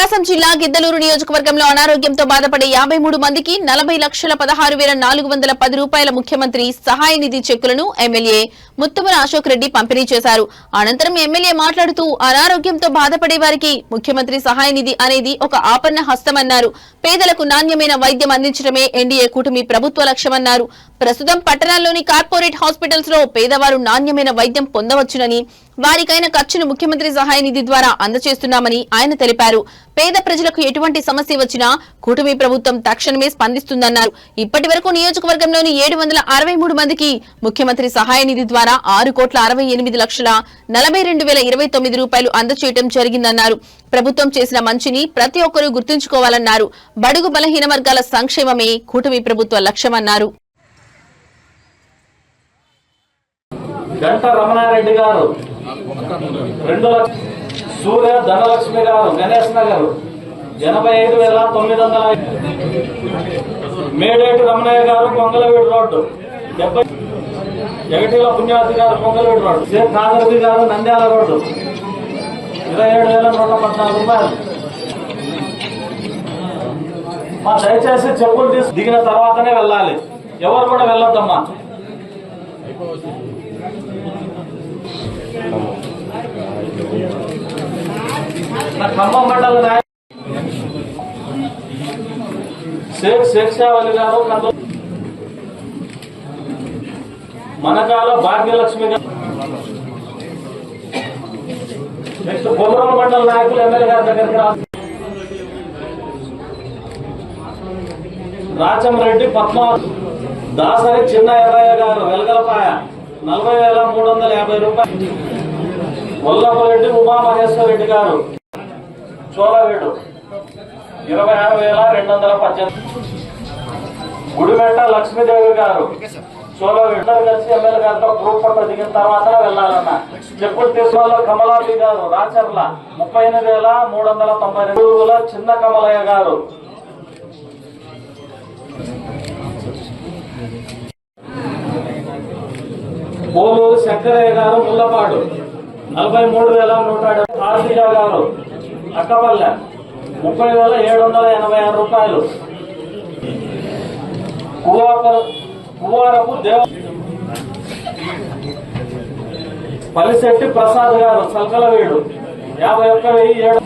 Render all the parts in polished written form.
ప్రకాశం జిల్లా గిద్దలూరు నియోజకవర్గంలో అనారోగ్యంతో బాధపడే 53 మందికి 40,16,410 రూపాయల ముఖ్యమంత్రి సహాయ నిధి చెక్కులను ఎమ్మెల్యే ముత్తుమల అశోక్ రెడ్డి పంపిణీ చేశారు. అనంతరం ఎమ్మెల్యే మాట్లాడుతూ అనారోగ్యంతో బాధపడే వారికి ముఖ్యమంత్రి సహాయ నిధి అనేది ఒక ఆపన్న హస్తమన్నారు. పేదలకు నాణ్యమైన వైద్యం అందించడమే ఎన్డీఏ కూటమి ప్రభుత్వ లక్ష్యమన్నారు. ప్రస్తుతం పట్టణాల్లోని కార్పొరేట్ హాస్పిటల్స్ లో పేదవారు నాణ్యమైన వైద్యం పొందవచ్చునని, వారికైన ఖర్చును ముఖ్యమంత్రి సహాయ నిధి ద్వారా అందజేస్తున్నామని ఆయన తెలిపారు. పేద ప్రజలకు ఎటువంటి సమస్య వచ్చినా కూటమి ప్రభుత్వం తక్షణమే స్పందిస్తుందన్నారు. ఇప్పటి వరకు నియోజకవర్గంలోని 763 మందికి ముఖ్యమంత్రి సహాయ నిధి ద్వారా 6,68,42,029 రూపాయలు అందజేయడం జరిగిందన్నారు. ప్రభుత్వం చేసిన మంచిని ప్రతి ఒక్కరూ గుర్తుంచుకోవాలన్నారు. బడుగు బలహీన వర్గాల సంక్షేమమే కూటమి ప్రభుత్వ లక్ష్యమన్నారు. గంట రమణారెడ్డి గారు 2 లక్షలు, సూర్య ధనలక్ష్మి గారు గణేష్ నగర్ 85,900, మేడేటి రమణయ్య గారు పొంగలవీడు రోడ్డు 70, జగటిల పుణ్యావతి గారు పొంగలవీడు రోడ్డు, షేక్ ఖాదర్బీ గారు నంద్యాల రోడ్డు 27,114 రూపాయలు. మా దయచేసి చెప్పులు తీసి దిగిన తర్వాతనే వెళ్ళాలి, ఎవరు కూడా వెళ్ళొద్దమ్మా. ఖమ్మం మండల నాయకులు షేక్ షావలి గారు, మనకాల భాగ్యలక్ష్మి గారు, నెక్స్ట్ కొమరం మండల నాయకులు ఎమ్మెల్యే గారి దగ్గరికి రాచంరెడ్డి పద్మావతి, దాసరి చిన్న ఎర్రయ్య గారు వెలగలపాయ 40,350 రూపాయలు, వల్లభరెడ్డి ఉమామహేశ్వరరెడ్డి గారు చోళవేడు 26,218, గుడిమెట్ట లక్ష్మీదేవి గారు చోళవేడు కలిసి ఎమ్మెల్యే గారితో గ్రూప్ ఫోటో దిగిన తర్వాత వెళ్ళాలన్న. చెప్పులు తీసుకున్న కమలాపి గారు రాచర్ల 38,392, చిన్న కమలయ్య గారు, పోలూరు శంకరయ్య గారు ముల్లపాడు 43,170, కార్తీక గారు అక్కపల్లె 30,786 రూపాయలు, కువారపు దేవ పల్లిశెట్టి ప్రసాద్ గారు సల్కలవీడు 51,007,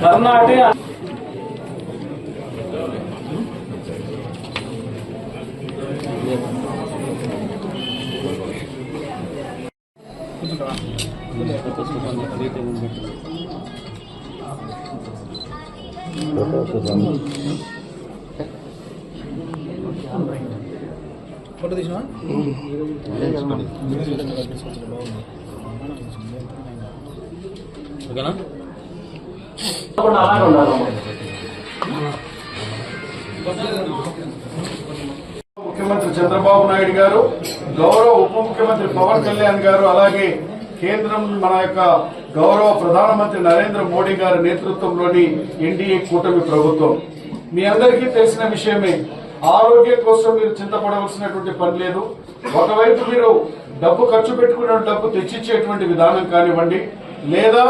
కర్ణాటి ఫోటో తీసినా ఓకేనా. ముఖ్యమంత్రి చంద్రబాబు నాయుడు గారు, గౌరవ ఉప ముఖ్యమంత్రి పవన్ కళ్యాణ్ గారు, అలాగే కేంద్రం మన యొక్క గౌరవ ప్రధానమంత్రి నరేంద్ర మోడీ గారి నేతృత్వంలోని ఎన్డీఏ కూటమి ప్రభుత్వం. మీ అందరికీ తెలిసిన విషయమే, ఆరోగ్యం కోసం మీరు చింతపడవలసినటువంటి పని లేదు. ఒకవైపు మీరు డబ్బు ఖర్చు పెట్టుకునే డబ్బు తెచ్చిచ్చేటువంటి విధానం కానివ్వండి, లేదా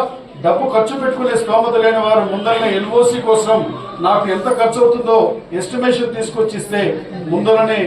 డబ్బు ఖర్చు పెట్టుకునే స్తోమత లేని వారు ముందరనే ఎల్ఓసి కోసం నాకు ఎంత ఖర్చు అవుతుందో ఎస్టిమేషన్ తీసుకొచ్చిస్తే ముందరనే